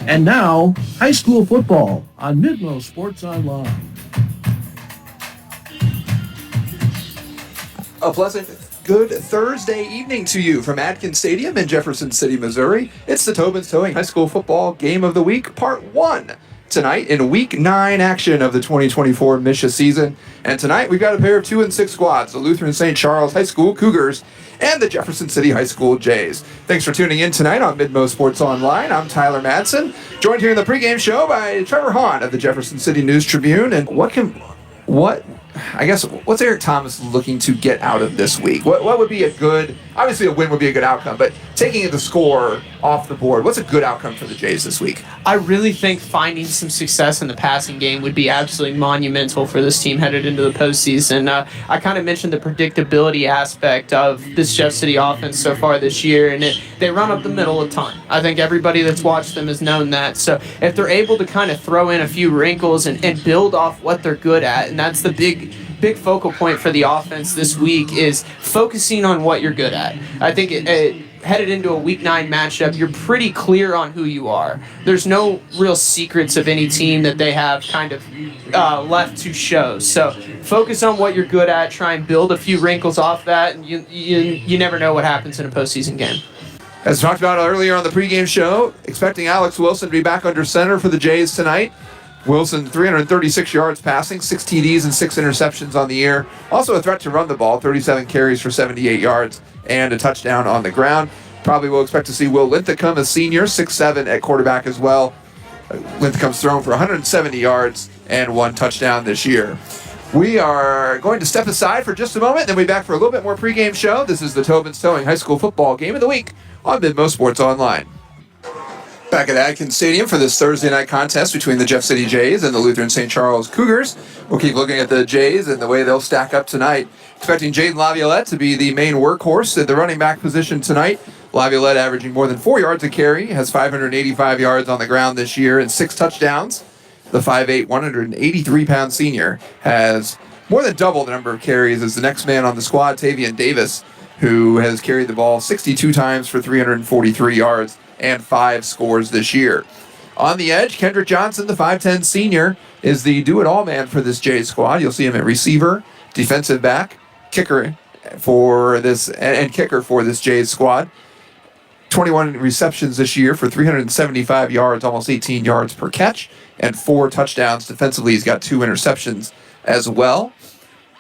And now, high school football on MidMo Sports Online. A pleasant, good Thursday evening to you from Adkins Stadium in Jefferson City, Missouri. It's the Tobin's Towing High School Football Game of the Week, Part 1. Tonight in Week 9 action of the 2024 MSHSAA season. And tonight we've got a pair of 2-6 squads, the Lutheran St. Charles High School Cougars and the Jefferson City High School Jays. Thanks for tuning in tonight on MidMo Sports Online. I'm Tyler Madsen, joined here in the pregame show by Trevor Hahn of the Jefferson City News Tribune. And what's Eric Thomas looking to get out of this week? What would be a good, obviously a win would be a good outcome, but taking the score off the board, what's a good outcome for the Jays this week? I really think finding some success in the passing game would be absolutely monumental for this team headed into the postseason. I kind of mentioned the predictability aspect of this Jeff City offense so far this year, and they run up the middle a ton. I think everybody that's watched them has known that. So if they're able to kind of throw in a few wrinkles and build off what they're good at, and that's the big focal point for the offense this week is focusing on what you're good at. I think headed into a Week 9 matchup, you're pretty clear on who you are. There's no real secrets of any team that they have kind of left to show. So focus on what you're good at, try and build a few wrinkles off that, and you never know what happens in a postseason game. As talked about earlier on the pregame show, expecting Alex Wilson to be back under center for the Jays tonight. Wilson, 336 yards passing, 6 TDs and 6 interceptions on the year. Also a threat to run the ball, 37 carries for 78 yards and a touchdown on the ground. Probably will expect to see Will Linthacum, a senior, 6'7" at quarterback as well. Linthacum's thrown for 170 yards and 1 touchdown this year. We are going to step aside for just a moment, then we'll be back for a little bit more pregame show. This is the Tobin's Towing High School Football Game of the Week on MidMo Sports Online. Back at Adkins Stadium for this Thursday night contest between the Jeff City Jays and the Lutheran St. Charles Cougars. We'll keep looking at the Jays and the way they'll stack up tonight. Expecting Jaiden La Violette to be the main workhorse at the running back position tonight. La Violette averaging more than 4 yards a carry, has 585 yards on the ground this year and 6 touchdowns. The 5'8", 183-pound senior has more than double the number of carries as the next man on the squad, Tavien Davis, who has carried the ball 62 times for 343 yards and 5 scores this year. On the edge, Kendric Johnson, the 5'10 senior, is the do-it-all man for this Jays squad. You'll see him at receiver, defensive back, kicker for this Jays squad. 21 receptions this year for 375 yards, almost 18 yards per catch, and 4 touchdowns. Defensively, he's got 2 interceptions as well.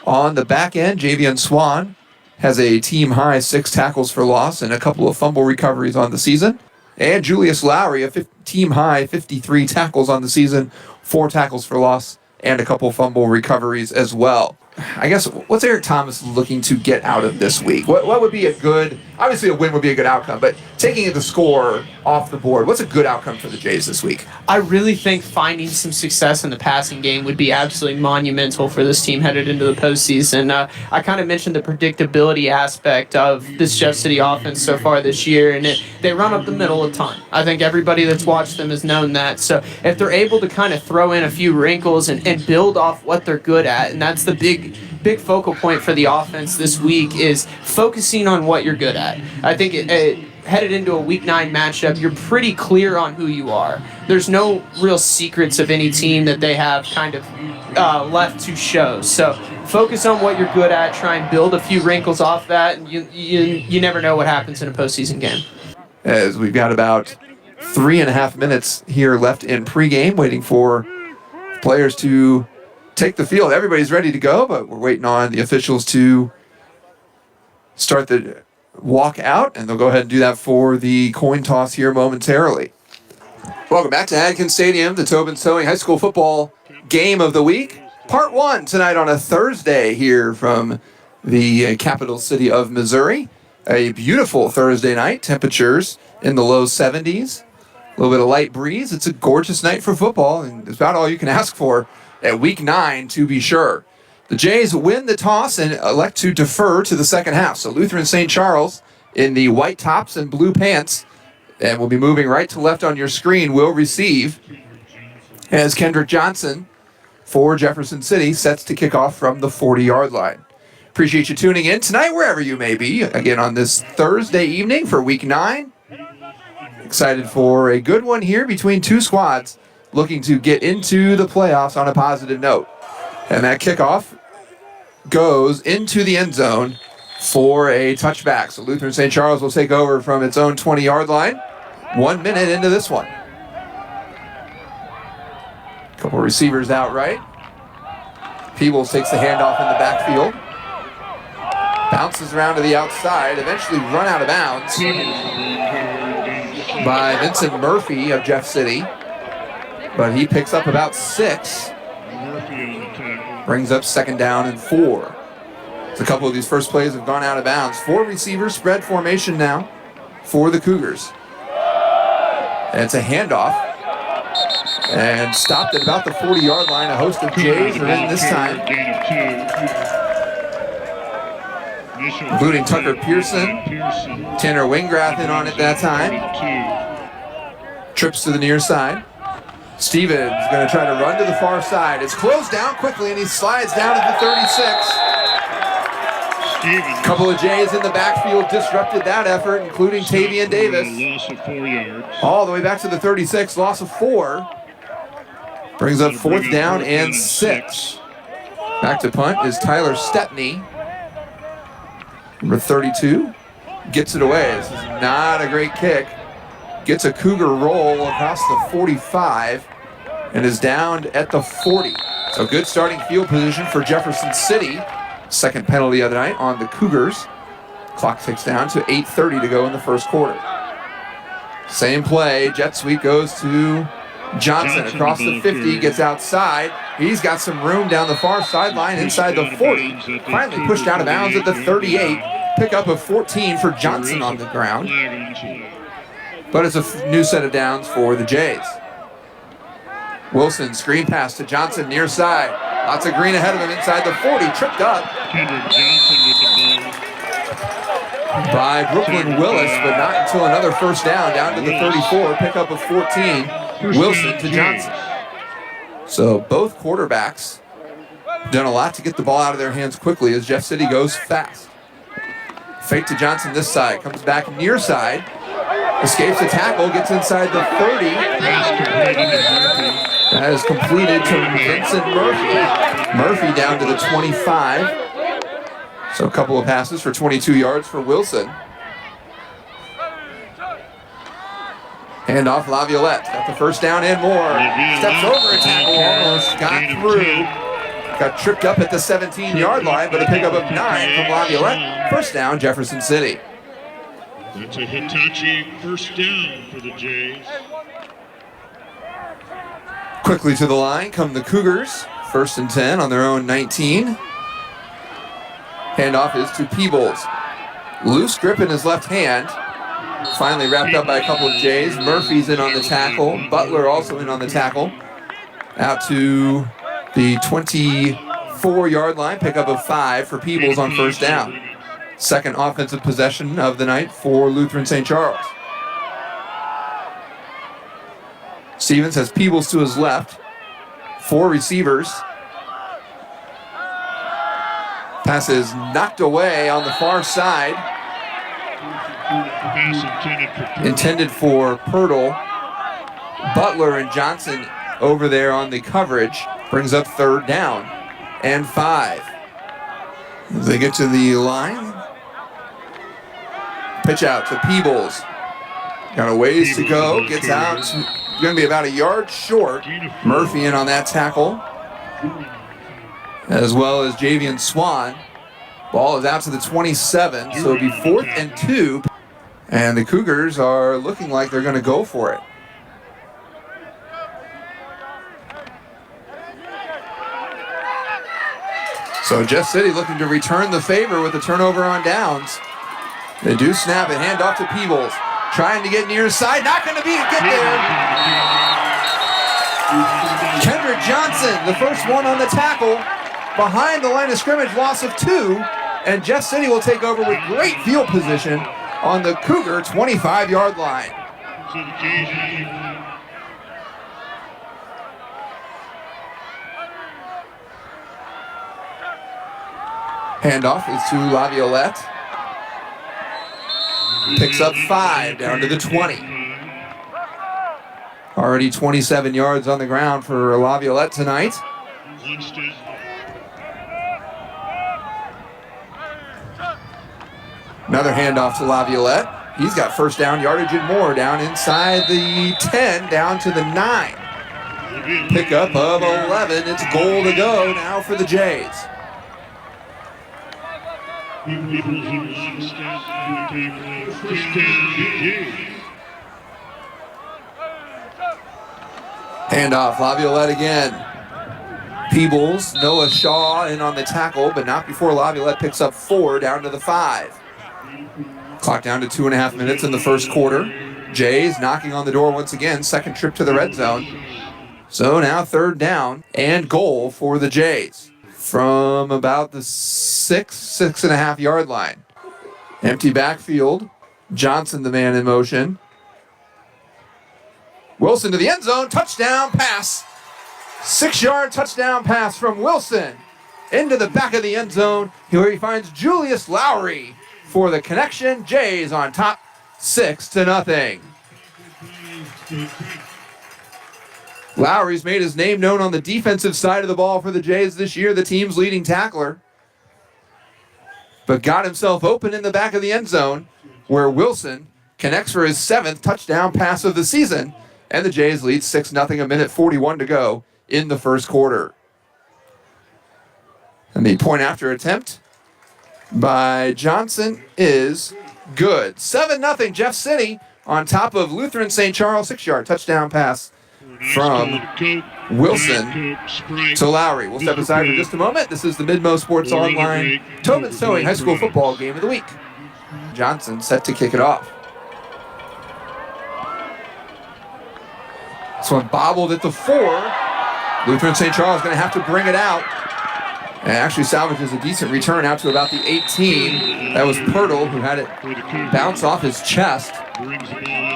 On the back end, Javion Swan has a team-high 6 tackles for loss and a couple of fumble recoveries on the season. And Julius Lowery, a team-high 53 tackles on the season, 4 tackles for loss, and a couple fumble recoveries as well. I guess, what's Eric Thomas looking to get out of this week? What would be a good, obviously a win would be a good outcome, but taking the score off the board, what's a good outcome for the Jays this week? I really think finding some success in the passing game would be absolutely monumental for this team headed into the postseason. I kind of mentioned the predictability aspect of this Jeff City offense so far this year, and they run up the middle a ton. I think everybody that's watched them has known that. So if they're able to kind of throw in a few wrinkles and build off what they're good at, and that's the big focal point for the offense this week is focusing on what you're good at. I think headed into a Week 9 matchup, you're pretty clear on who you are. There's no real secrets of any team that they have kind of left to show. So focus on what you're good at, try and build a few wrinkles off that, and you never know what happens in a postseason game. As we've got about 3.5 minutes here left in pregame, waiting for players to take the field. Everybody's ready to go, but we're waiting on the officials to start the walk out, and they'll go ahead and do that for the coin toss here momentarily. Welcome back to Adkins Stadium, the Tobin's Towing High School Football Game of the Week. Part 1 tonight on a Thursday here from the capital city of Missouri. A beautiful Thursday night, temperatures in the low 70s. A little bit of light breeze. It's a gorgeous night for football, and it's about all you can ask for at Week 9, to be sure. The Jays win the toss and elect to defer to the second half. So Lutheran St. Charles in the white tops and blue pants, and we'll be moving right to left on your screen, will receive as Kendric Johnson for Jefferson City sets to kick off from the 40-yard line. Appreciate you tuning in tonight, wherever you may be. Again, on this Thursday evening for Week 9. Excited for a good one here between two squads looking to get into the playoffs on a positive note. And that kickoff goes into the end zone for a touchback. So Lutheran St. Charles will take over from its own 20-yard line. 1 minute into this one. Couple receivers out right. Peebles takes the handoff in the backfield. Bounces around to the outside, eventually run out of bounds by Vincent Murphy of Jeff City. But he picks up about 6. Brings up 2nd down and 4. So a couple of these first plays have gone out of bounds. 4 receivers, spread formation now for the Cougars. And it's a handoff. And stopped at about the 40-yard line. A host of Jays are in this time, including Tucker Pearson. Tanner Wingrath in on it that time. Trips to the near side. Stevens going to try to run to the far side. It's closed down quickly, and he slides down to the 36. A couple of Jays in the backfield disrupted that effort, including Tavien Davis. Loss of 4 yards. All the way back to the 36, loss of 4. Brings up 4th down and 6. Back to punt is Tyler Stepney. Number 32 gets it away. This is not a great kick. Gets a Cougar roll across the 45 and is down at the 40. So good starting field position for Jefferson City. Second penalty of the night on the Cougars. Clock ticks down to 8:30 to go in the first quarter. Same play. Jet sweep goes to Johnson across the 50, gets outside. He's got some room down the far sideline inside the 40. Finally pushed out of bounds at the 38. Pickup of 14 for Johnson on the ground. But it's a new set of downs for the Jays. Wilson, screen pass to Johnson near side. Lots of green ahead of him inside the 40. Tripped up Kendrick Johnson with the ball. by Brooklyn Willis, but not until another first down to the 34. Pickup of 14. Wilson to Johnson. So both quarterbacks done a lot to get the ball out of their hands quickly as Jeff City goes fast. Fake to Johnson this side. Comes back near side. Escapes the tackle. Gets inside the 30. That is completed to Vincent Murphy. Murphy down to the 25. So a couple of passes for 22 yards for Wilson. Handoff La Violette. Got the first down and more. Steps over a tackle. Almost got through. Got tripped up at the 17-yard line, but a pickup of 9 from La Violette. First down, Jefferson City. That's a Hitachi first down for the Jays. Quickly to the line come the Cougars. 1st and 10 on their own 19. Handoff is to Peebles. Loose grip in his left hand. Finally wrapped up by a couple of Jays. Murphy's in on the tackle. Butler also in on the tackle. Out to the 24-yard line. Pickup of 5 for Peebles on first down. Second offensive possession of the night for Lutheran St. Charles. Stevens has Peebles to his left. 4 receivers. Pass is knocked away on the far side. Intended for Pirtle. Butler and Johnson over there on the coverage. Brings up 3rd down and 5. As they get to the line. Pitch out to Peebles. Got a ways to go. Gets out. Going to be about a yard short. Murphy in on that tackle. As well as Javion Swan. Ball is out to the 27, so it'll be 4th and 2. And the Cougars are looking like they're going to go for it. So Jeff City looking to return the favor with a turnover on downs. They do snap it, hand off to Peebles. Trying to get near side, not going to get there. Kendrick Johnson, the first one on the tackle. Behind the line of scrimmage, loss of 2. And Jeff City will take over with great field position on the Cougar 25-yard line. Handoff is to La Violette. Picks up 5 down to the 20. Already 27 yards on the ground for La Violette tonight. Another handoff to La Violette. He's got first down yardage and more down inside the 10, down to the 9. Pickup of 11. It's goal to go now for the Jays. Handoff, La Violette again. Peebles, Noah Shaw in on the tackle, but not before La Violette picks up 4 down to the 5. Clock down to 2.5 minutes in the first quarter. Jays knocking on the door once again, second trip to the red zone. So now third down and goal for the Jays from about the 6.5 yard line. Empty backfield. Johnson, the man in motion. Wilson to the end zone, touchdown pass. 6-yard touchdown pass from Wilson into the back of the end zone, where he finds Julius Lowery for the connection. Jays on top, 6-0. Lowery's made his name known on the defensive side of the ball for the Jays this year, the team's leading tackler, but got himself open in the back of the end zone, where Wilson connects for his 7th touchdown pass of the season, and the Jays lead 6-0, a minute 41 to go in the first quarter. And the point after attempt by Johnson is good. 7-0 Jeff City on top of Lutheran St. Charles. 6-yard touchdown pass from Wilson to Lowery. We'll step aside for just a moment. This is the MidMoSports Online Tobin Sewing High School Football Game of the Week. Johnson set to kick it off. This one bobbled at the 4. Lutheran St. Charles going to have to bring it out. And actually salvages a decent return out to about the 18. That was Pirtle, who had it bounce off his chest,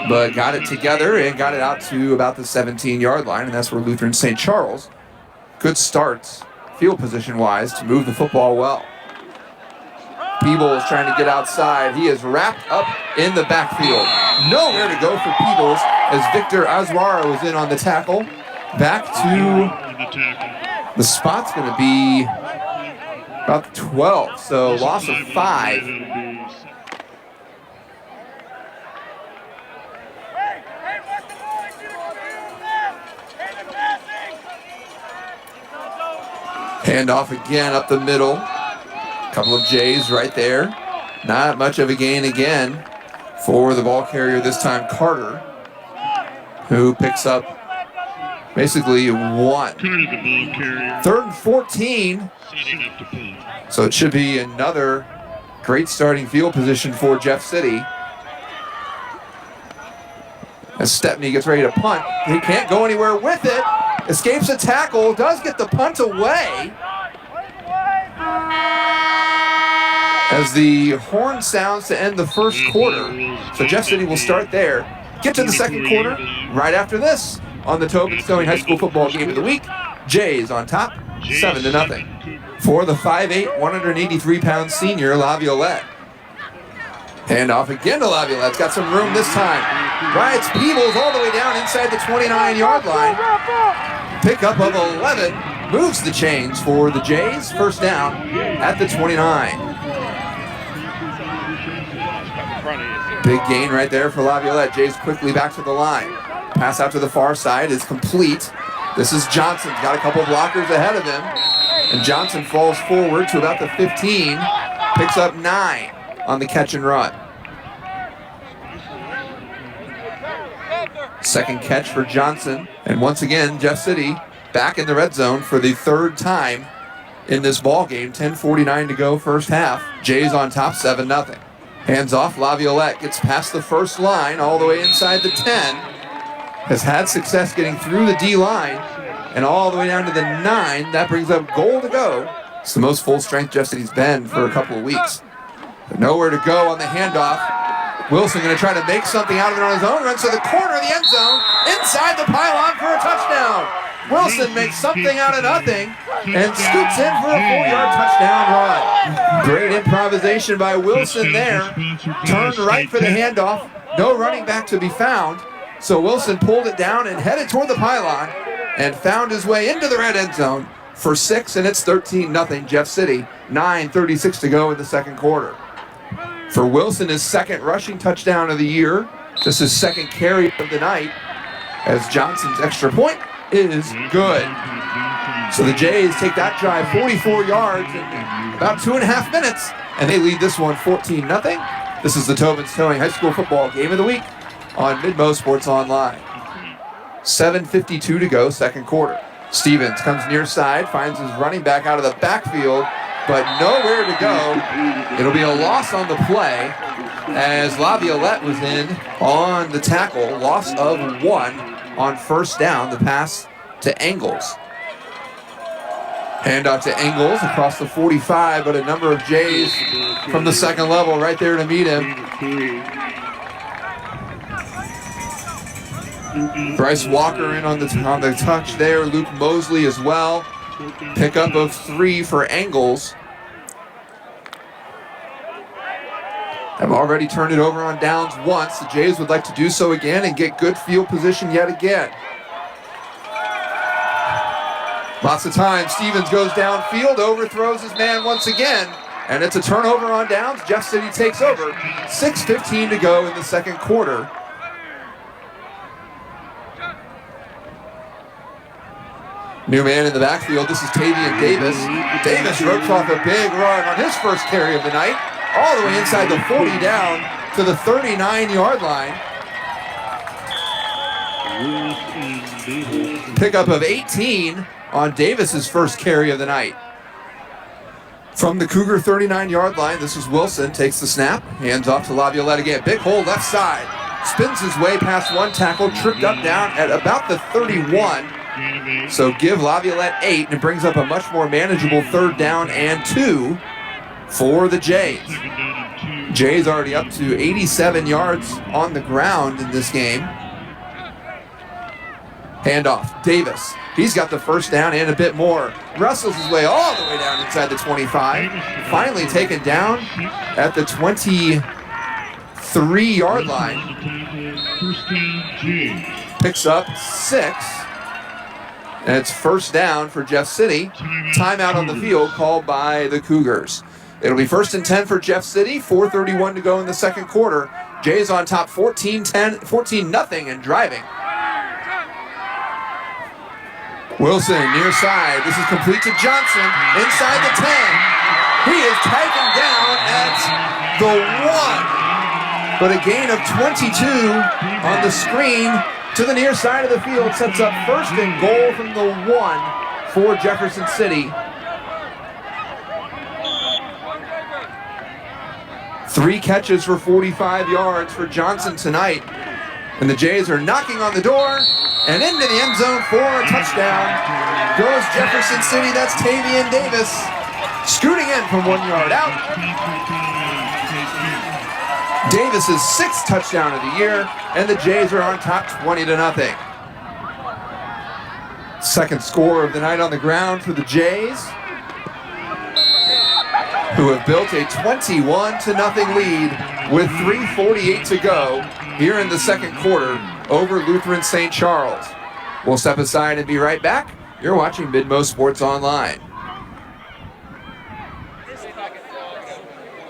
but got it together and got it out to about the 17-yard line, and that's where Lutheran St. Charles, good starts, field position-wise, to move the football well. Peebles trying to get outside. He is wrapped up in the backfield. Nowhere to go for Peebles as Victor Azuara was in on the tackle. Back to the spot's going to be about 12, so loss of 5. Handoff again up the middle. Couple of Jays right there. Not much of a gain again for the ball carrier this time, Carter, who picks up basically 1. 3rd and 14. So it should be another great starting field position for Jeff City. As Stepney gets ready to punt. He can't go anywhere with it. Escapes a tackle. Does get the punt away. As the horn sounds to end the first quarter. So Jeff City will start there. Get to the second quarter right after this on the Tobin Sewing High School Football Game of the Week. Jays on top, 7-0. For the 5'8", 183-pound senior, La Violette. Handoff again to La Violette's got some room this time. Rides Peebles all the way down inside the 29-yard line. Pickup of 11 moves the chains for the Jays. First down at the 29. Big gain right there for La Violette. Jays quickly back to the line. Pass out to the far side is complete. This is Johnson's got a couple blockers ahead of him. And Johnson falls forward to about the 15. Picks up 9 on the catch and run. Second catch for Johnson. And once again, Jeff City back in the red zone for the 3rd time in this ball game. 10:49 to go first half. Jays on top, 7-0. Hands off, La Violette gets past the first line all the way inside the 10. Has had success getting through the D-line and all the way down to the 9. That brings up goal to go. It's the most full strength Jeff City's been for a couple of weeks. But nowhere to go on the handoff. Wilson going to try to make something out of it on his own. Runs to the corner of the end zone. Inside the pylon for a touchdown. Wilson makes something out of nothing and scoots in for a 4-yard touchdown run. Great improvisation by Wilson there. Turned right for the handoff. No running back to be found. So Wilson pulled it down and headed toward the pylon and found his way into the red end zone for 6, and it's 13-0 Jeff City. 9:36 to go in the second quarter. For Wilson, his second rushing touchdown of the year. Just his second carry of the night, as Johnson's extra point is good. So the Jays take that drive 44 yards in about 2.5 minutes, and they lead this one 14-0. This is the Tobin's Towing High School Football Game of the Week on MidMo Sports Online. 7:52 to go, second quarter. Stevens comes near side, finds his running back out of the backfield, but nowhere to go. It'll be a loss on the play as La Violette was in on the tackle. Loss of 1 on first down. The pass to Engels. Handoff to Engels across the 45, but a number of Jays from the second level right there to meet him. Bryce Walker in on the touch there. Luke Mosley as well. Pickup of 3 for Engels. Have already turned it over on downs once. The Jays would like to do so again and get good field position yet again. Lots of time. Stevens goes downfield, overthrows his man once again, and it's a turnover on downs. Jeff City takes over. 6:15 to go in the second quarter. New man in the backfield. This is Tavien Davis. Davis ropes off a big run on his first carry of the night, all the way inside the 40 down to the 39-yard line. Pickup of 18 on Davis's first carry of the night. From the Cougar 39-yard line, this is Wilson, takes the snap, hands off to La Violette again. Big hole left side, spins his way past one tackle, tripped up down at about the 31. So give La Violette 8, and it brings up a much more manageable 3rd down and 2 for the Jays. Jays already up to 87 yards on the ground in this game. Handoff, Davis. He's got the first down and a bit more. Wrestles his way all the way down inside the 25. Finally taken down at the 23-yard line. Picks up 6. And it's first down for Jeff City. Timeout on the field called by the Cougars. It'll be 1st and 10 for Jeff City. 4:31 to go in the second quarter. Jays on top 14-0 and driving. Wilson near side. This is complete to Johnson inside the 10. He is taken down at the 1. But a gain of 22 on the screen to the near side of the field sets up 1st and goal from the 1 for Jefferson City. 3 catches for 45 yards for Johnson tonight. And the Jays are knocking on the door and into the end zone for a touchdown. Goes Jefferson City. That's Tavien Davis scooting in from 1 yard out. Davis's 6th touchdown of the year, and the Jays are on top 20-0. Second score of the night on the ground for the Jays, who have built a 21-0 lead with 3:48 to go here in the second quarter over Lutheran St. Charles. We'll step aside and be right back. You're watching MidMo Sports Online.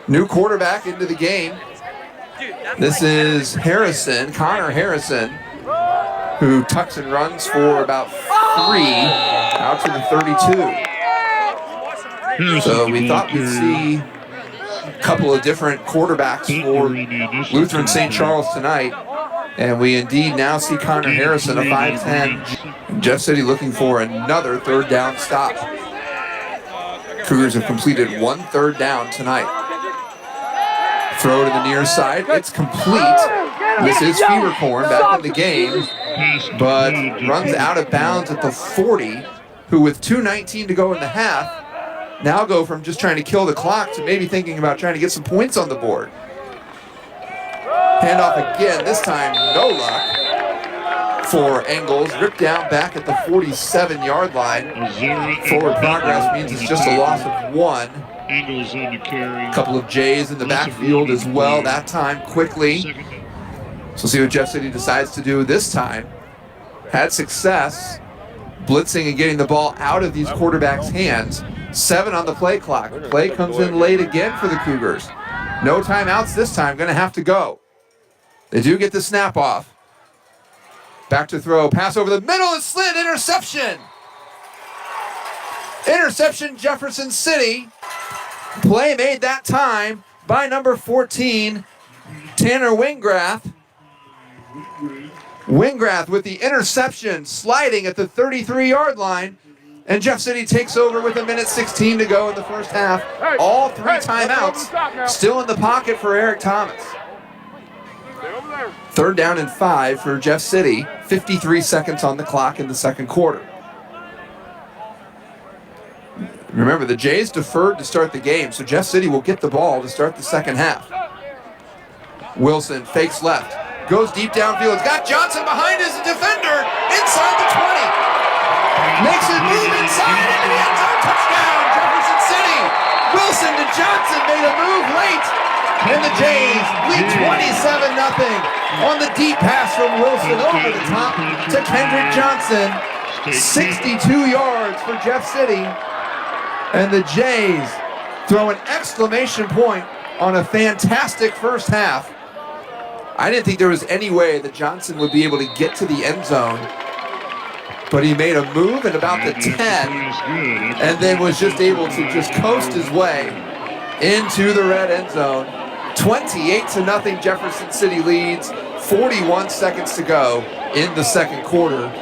New quarterback into the game. This is Harrison, Connor Harrison, who tucks and runs for about 3 out to the 32. So we thought we'd see a couple of different quarterbacks for Lutheran St. Charles tonight. And we indeed now see Connor Harrison, a 5'10". Jeff City looking for another 3rd down stop. Cougars have completed 1 3rd down tonight. Throw to the near side. It's complete. This is Fevercorn back in the game, but runs out of bounds at the 40, who with 2:19 to go in the half, now go from just trying to kill the clock to maybe thinking about trying to get some points on the board. Handoff again, this time no luck for Engels. Ripped down back at the 47-yard line. Forward progress means it's just a loss of 1. A couple of Jays in the backfield as well, that time quickly. So see what Jeff City decides to do this time. Had success blitzing and getting the ball out of these quarterbacks' hands. 7 on the play clock. The play comes in late again for the Cougars. No timeouts this time, gonna have to go. They do get the snap off. Back to throw, pass over the middle and slid, interception! Interception, Jefferson City. Play made that time by number 14, Tanner Wingrath. Wingrath with the interception, sliding at the 33-yard line. And Jeff City takes over with 1:16 to go in the first half. All 3 timeouts still in the pocket for Eric Thomas. 3rd down and 5 for Jeff City. 53 seconds on the clock in the second quarter. Remember, the Jays deferred to start the game, so Jeff City will get the ball to start the second half. Wilson fakes left, goes deep downfield. It's got Johnson behind his defender, inside the 20. Makes it move inside into the end zone. Touchdown, Jefferson City. Wilson to Johnson made a move late. And the Jays lead 27-0 on the deep pass from Wilson over the top to Kendric Johnson. 62 yards for Jeff City. And the Jays throw an exclamation point on a fantastic first half. I didn't think there was any way that Johnson would be able to get to the end zone, but he made a move at about the 10 and then was just able to just coast his way into the red end zone. 28-0 Jefferson City leads, 41 seconds to go in the second quarter.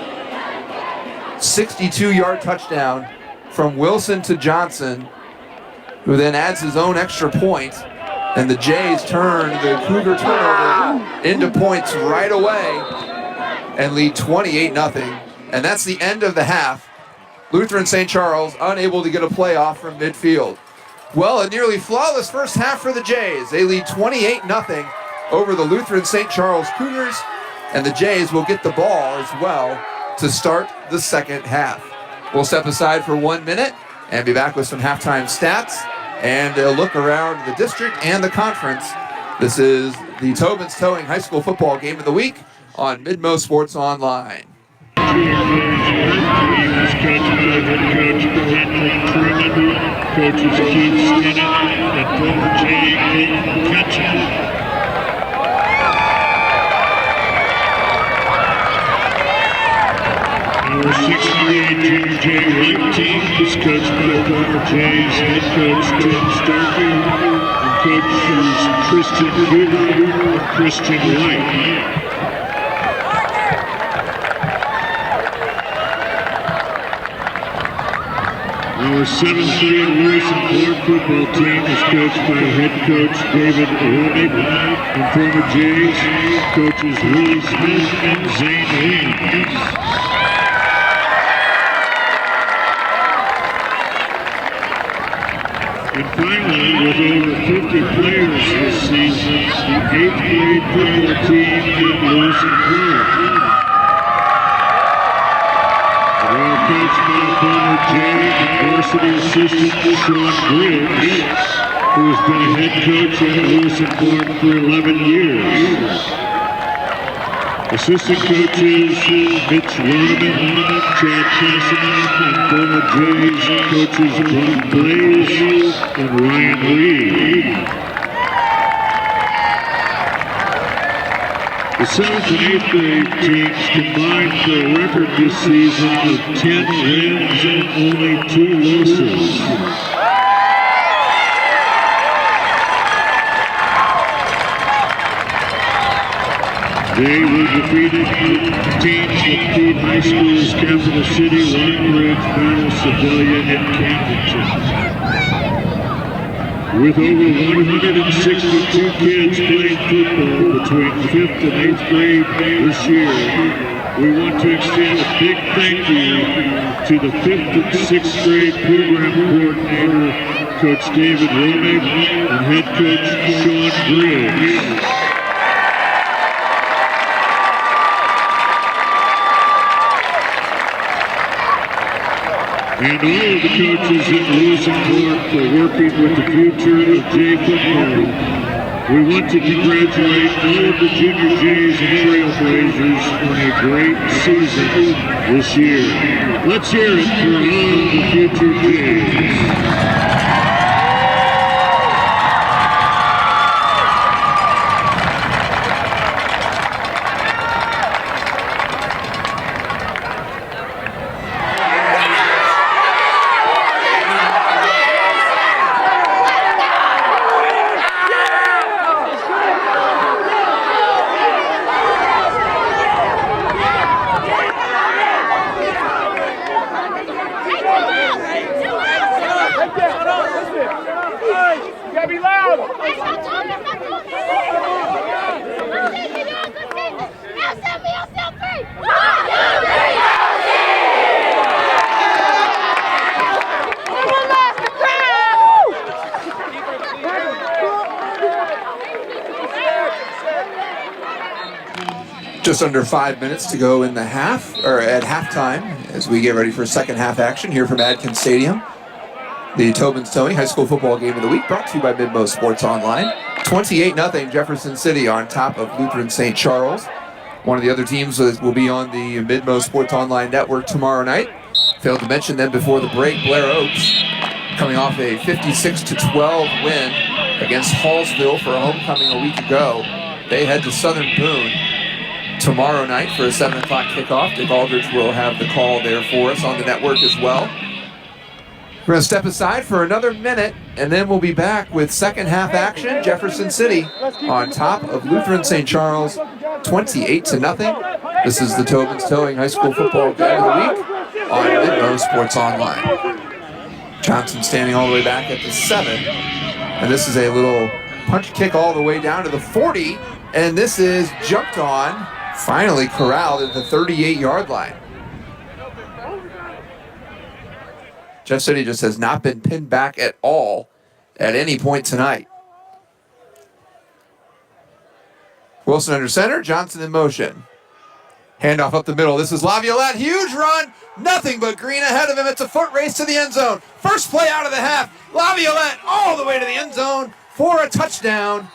62-yard touchdown from Wilson to Johnson, who then adds his own extra point, and the Jays turn the Cougar turnover into points right away and lead 28-0. And that's the end of the half. Lutheran St. Charles unable to get a playoff from midfield. Well, a nearly flawless first half for the Jays. They lead 28-0 over the Lutheran St. Charles Cougars, and the Jays will get the ball as well to start the second half. We'll step aside for 1 minute and be back with some halftime stats and a look around the district and the conference. This is the Tobin's Towing High School football game of the week on MidMo Sports Online. Coaches Keith Stinnett and former Jay Ketchum. Our 6'3" Junior J Wright team is coached by former Jays head coach Tim Starkey and coaches Christian Huber and Christian White. Our 7'3" Lewis and Clark football team is coached by head coach David Ronig and former Jays coaches Willie Smith and Zane Williams. And finally, with over 50 players this season, the 8th grade football team in Lewis and Clark. Coached by former Jay and varsity assistant Sean Griggs, who has been a head coach at Lewis and Clark for 11 years. Assistant coaches Mitch Roneman, Chad Cassidy, and former Jays coaches Bob Blaze and Ryan Reed. The 7th and 8th grade teams combined for a record this season of 10 wins and only 2 losses. They were defeated teams with Keene High School's Capital City, Longbridge, Battle, Sedalia, and Camdenton. With over 162 kids playing football between 5th and 8th grade this year, we want to extend a big thank you to the 5th and 6th grade program coordinator, Coach David Ronig, and head coach Sean Griggs. And all of the coaches at Lewis and Clark for working with the future of J football. We want to congratulate all of the Junior Jays and Trailblazers on a great season this year. Let's hear it for all the future Jays. Just under 5 minutes to go in the half, or at halftime, as we get ready for second half action here from Adkins Stadium. The Tobin's Towing High School Football Game of the Week brought to you by MidMoSports Online. 28-0 Jefferson City on top of Lutheran St. Charles. One of the other teams will be on the MidMoSports Online network tomorrow night. Failed to mention then before the break, Blair Oaks coming off a 56-12 win against Hallsville for a homecoming a week ago. They head to Southern Boone tomorrow night for a 7 o'clock kickoff. Dick Aldridge will have the call there for us on the network as well. We're going to step aside for another minute, and then we'll be back with second half action. Jefferson City on top of Lutheran St. Charles, 28-0. This is the Tobin's Towing High School Football Game of the Week on MidMoSports Online. Johnson standing all the way back at the 7, and this is a little punch kick all the way down to the 40, and this is jumped on, finally corralled at the 38-yard line. Jeff City just has not been pinned back at all at any point tonight. Wilson under center, Johnson in motion. Handoff up the middle. This is La Violette. Huge run. Nothing but green ahead of him. It's a foot race to the end zone. First play out of the half. La Violette all the way to the end zone for a touchdown.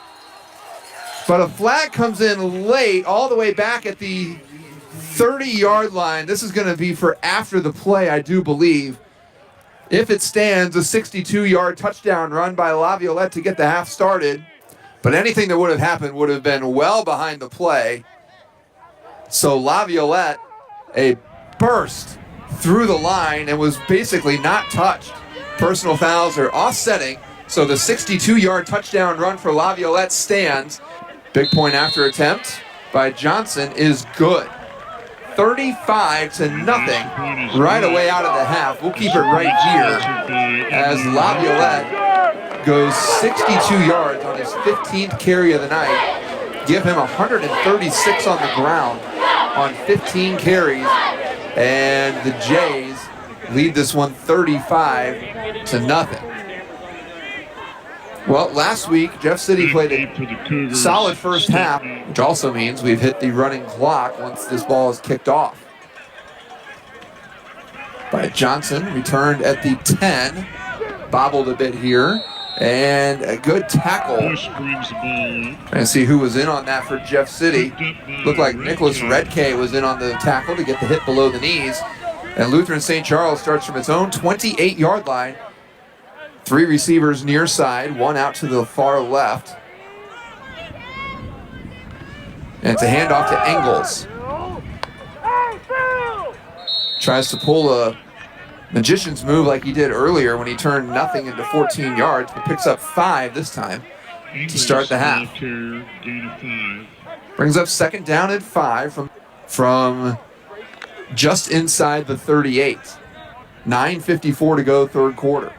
But a flag comes in late, all the way back at the 30-yard line. This is going to be for after the play, I do believe. If it stands, a 62-yard touchdown run by La Violette to get the half started. But anything that would have happened would have been well behind the play. So La Violette, a burst through the line and was basically not touched. Personal fouls are offsetting. So the 62-yard touchdown run for La Violette stands. Big point after attempt by Johnson is good. 35-0 right away out of the half. We'll keep it right here as La Violette goes 62 yards on his 15th carry of the night. Give him 136 on the ground on 15 carries. And the Jays lead this one 35-0. Well, last week, Jeff City played a solid first half, which also means we've hit the running clock once this ball is kicked off. By Johnson, returned at the 10, bobbled a bit here, and a good tackle. Trying to see who was in on that for Jeff City. Looked like Nicholas Redcay was in on the tackle to get the hit below the knees. And Lutheran St. Charles starts from its own 28-yard line. 3 receivers near side, 1 out to the far left. And it's a handoff to Engels. Tries to pull a magician's move like he did earlier when he turned nothing into 14 yards, but picks up 5 this time to start the half. Brings up second down at 5 from just inside the 38. 9:54 to go, third quarter.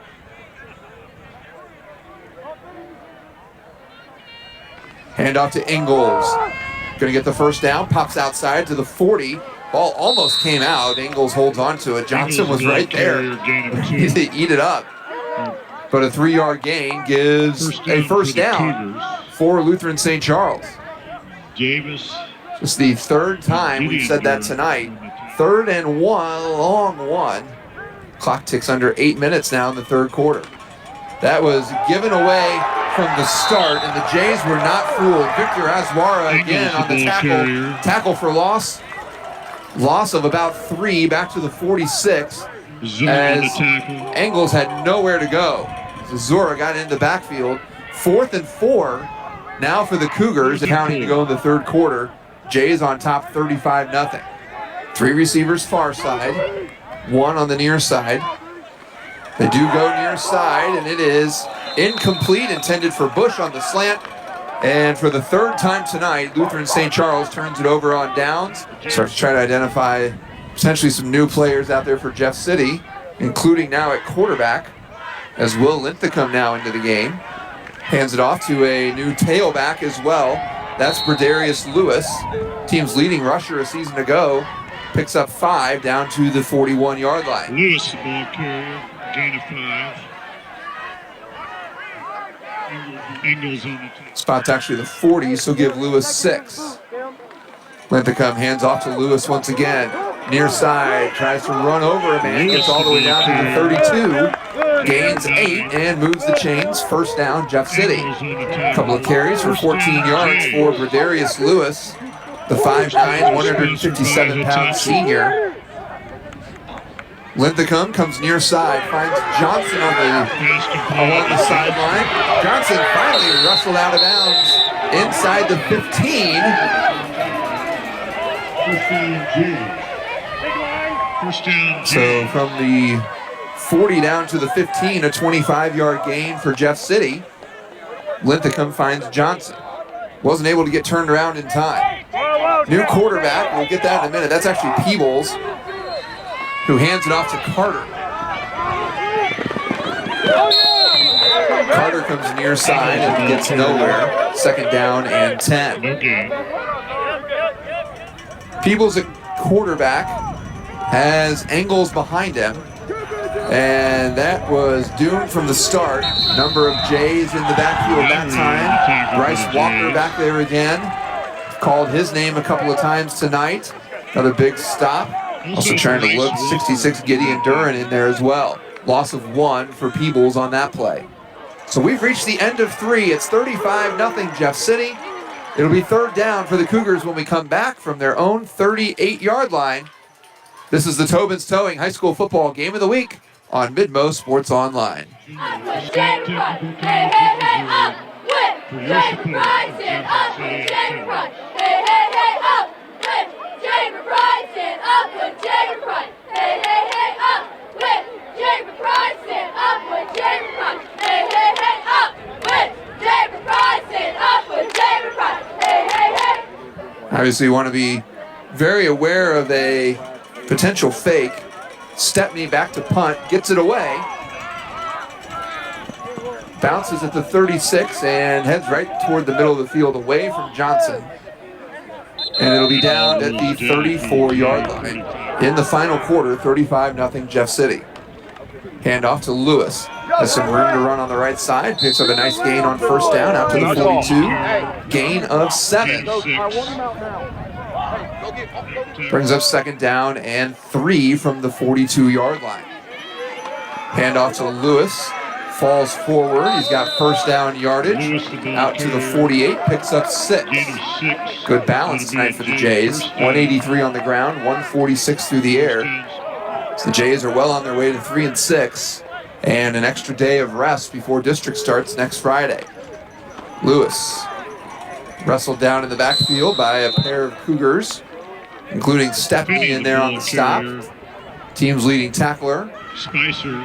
Handoff to Engels. Going to get the first down. Pops outside to the 40. Ball almost came out. Engels holds on to it. Johnson was right there. Eat it up. But a 3-yard gain gives a first down for Lutheran St. Charles. Just the third time we've said that tonight. 3rd and 1, long one. Clock ticks under 8 minutes now in the third quarter. That was given away from the start, and the Jays were not fooled. Victor Azuara again on the tackle. Tackle for loss. Loss of about 3 back to the 46 as Engels had nowhere to go. Azuara got into the backfield. 4th and 4 now for the Cougars, counting to go in the third quarter. Jays on top 35-0. 3 receivers far side, 1 on the near side. They do go near side, and it is incomplete, intended for Bush on the slant. And for the 3rd time tonight, Lutheran St. Charles turns it over on downs. Starts to try to identify potentially some new players out there for Jeff City, including now at quarterback, as Will Linthacum now into the game. Hands it off to a new tailback as well. That's Bradarious Lewis, team's leading rusher a season ago. Picks up 5 down to the 41-yard line. Lewis, the ball carrier, gain of 5. Engels on the top. Spot's actually the 40, so give Lewis 6. Linthacum hands off to Lewis once again. Near side, tries to run over a man, gets all the way down to the 32. Gains 8 and moves the chains. First down, Jeff City. A couple of carries for 14 yards for Bradarious Lewis, the 5'9", 157-pound senior. Linthacum comes near side, finds Johnson along the sideline. Johnson finally wrestled out of bounds inside the 15. So from the 40 down to the 15, a 25-yard gain for Jeff City. Linthacum finds Johnson. Wasn't able to get turned around in time. New quarterback, we'll get that in a minute. That's actually Peebles, who hands it off to Carter. Carter comes near side and gets nowhere. 2nd down and 10. Peebles at quarterback has Engels behind him. And that was doomed from the start. Number of Jays in the backfield that time. Bryce Walker back there again. Called his name a couple of times tonight. Another big stop. Also trying to look 66 Gideon Duren in there as well. Loss of 1 for Peebles on that play. So we've reached the end of 3. It's 35-0 Jeff City. It'll be 3rd down for the Cougars when we come back from their own 38-yard line. This is the Tobin's Towing High School Football Game of the Week on MidMo Sports Online. Up with Jaden, hey, hey, hey, up with Jaden Bryson, up with Jaden Bryson, hey, hey, hey, up with Jaden Bryson, up with Jaden Bryson, hey, hey, hey, up with Jaden Bryson, up with Jaden Bryson, hey, hey, hey, up with Jaden Bryson, up with Jaden Bryson, hey, hey, hey. Obviously, you want to be very aware of a potential fake. Stepney back to punt, gets it away. Bounces at the 36 and heads right toward the middle of the field away from Johnson. And it'll be down at the 34-yard line. In the final quarter, 35-0 Jeff City. Hand off to Lewis. Has some room to run on the right side. Picks up a nice gain on 1st down out to the 42. Gain of 7. Brings up 2nd down and 3 from the 42-yard line. Hand off to Lewis. Falls forward. He's got 1st down yardage. Out to the 48. Picks up 6. Good balance tonight for the Jays. 183 on the ground. 146 through the air. So the Jays are well on their way to 3-6. And an extra day of rest before district starts next Friday. Lewis wrestled down in the backfield by a pair of Cougars, including Stepney in there on the stop. Team's leading tackler.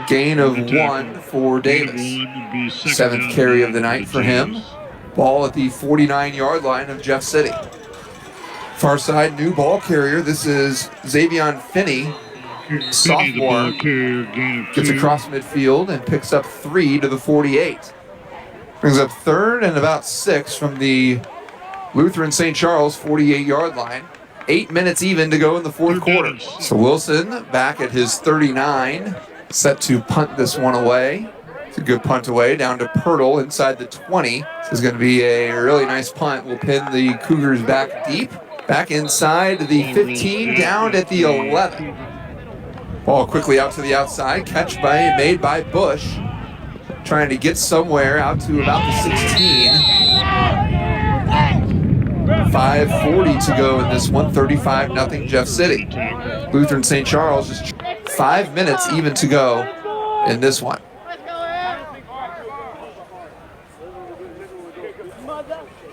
Gain of 1 for Davis. 7th carry of the night for him. Ball at the 49-yard line of Jeff City. Far side, new ball carrier. This is Zavion Finnery, sophomore. Gets across midfield and picks up 3 to the 48. Brings up 3rd and about 6 from the Lutheran St. Charles 48-yard line. 8 minutes even to go in the 4th quarter. So Wilson back at his 39, set to punt this one away. It's a good punt away down to Pirtle inside the 20. This is going to be a really nice punt. We'll pin the Cougars back deep. Back inside the 15, down at the 11. Ball quickly out to the outside. Catch made by Bush. trying to get somewhere out to about the 16. 5:40 to go in this one, 35-0 Jeff City. Lutheran St. Charles just 5 minutes even to go in this one.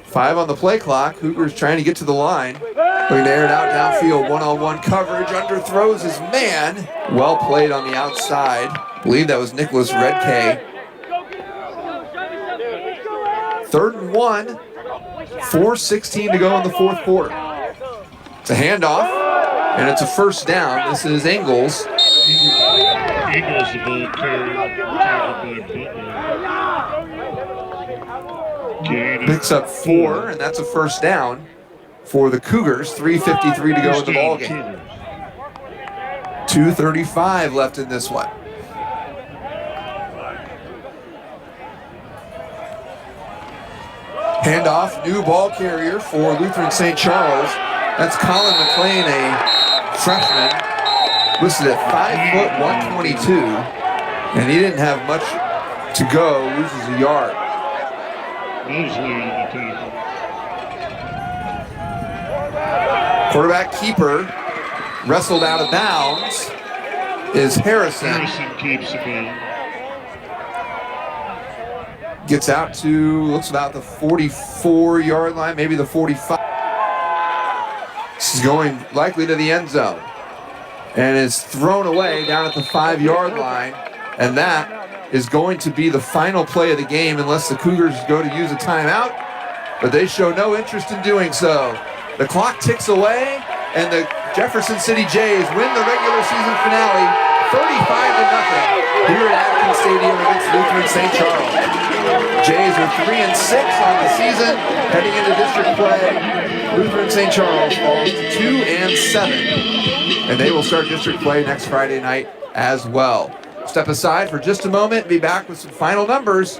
Five on the play clock. Cougars trying to get to the line. Looking to air it out downfield. One-on-one coverage. Underthrows his man. Well played on the outside. I believe that was Nicholas Redcay. 3rd and 1. 4:16 to go in the fourth quarter. It's a handoff, and it's a first down. This is Ingles. Ingles, the ball carrier, tackled by Butler. Picks up 4, and that's a first down for the Cougars. 3:53 to go in the ballgame. 2:35 left in this one. Handoff, new ball carrier for Lutheran St. Charles. That's Colin McLean, a freshman, listed at 5', 122, and he didn't have much to go, loses a yard. Mosley on the tackle. Quarterback keeper wrestled out of bounds is Harrison. Harrison keeps the ball. Gets out to, looks about the 44-yard line, maybe the 45. This is going likely to the end zone. And is thrown away down at the 5-yard line. And that is going to be the final play of the game unless the Cougars go to use a timeout. But they show no interest in doing so. The clock ticks away, and the Jefferson City Jays win the regular season finale 35-0 here at Atkins Stadium against Lutheran St. Charles. Jays are 3-6 on the season, heading into district play. Lutheran St. Charles falls to 2-7, and they will start district play next Friday night as well. Step aside for just a moment, be back with some final numbers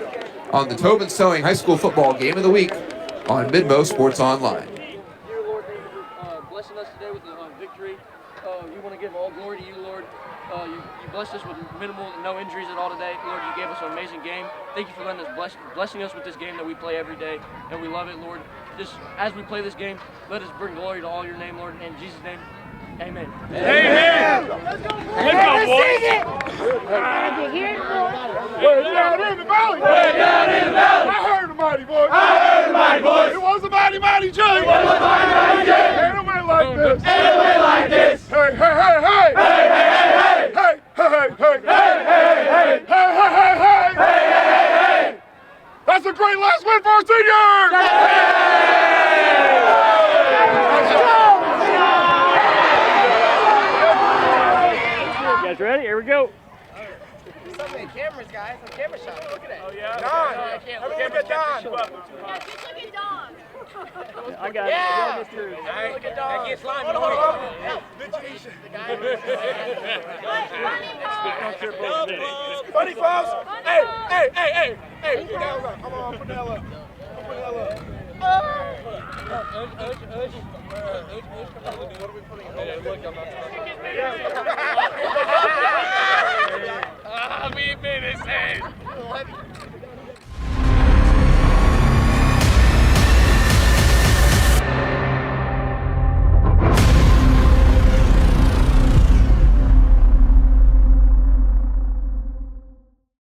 on the Tobin's Towing High School Football Game of the Week on MidMo Sports Online. Dear Lord, thank you for blessing us today with the victory. We want to give all glory to you, Lord. You blessed us with minimal, no injuries at all today. Lord, you gave us an amazing game. Thank you for letting us blessing us with this game that we play every day, and we love it, Lord. Just as we play this game, let us bring glory to all your name, Lord. In Jesus' name, amen. Amen. Let's go, boys. Let's go, boys. Way down in the valley. Way down in the valley. I heard the mighty voice. I heard the mighty voice. It was a mighty, mighty J. It was a mighty, mighty J. And it went like this. And it went like this. Hey, hey, hey, hey. Hey, hey, hey, hey. Hey, hey, hey, hey. Hey, hey, hey. Hey, hey, hey, hey. Hey, hey, hey, hey. That's a great last win for our seniors. You guys ready? Here we go. So many cameras, guys. Some camera shots. Look at it. Oh, yeah? Don. No, I can't look at Don. Yeah, just look at Don. I got Yeah. it. Look at Don. That gets slimy. Hold on. Funny folks. Hey, hey, hey, hey. Hey, put that up. Come on, put that up. Put that up. We made it,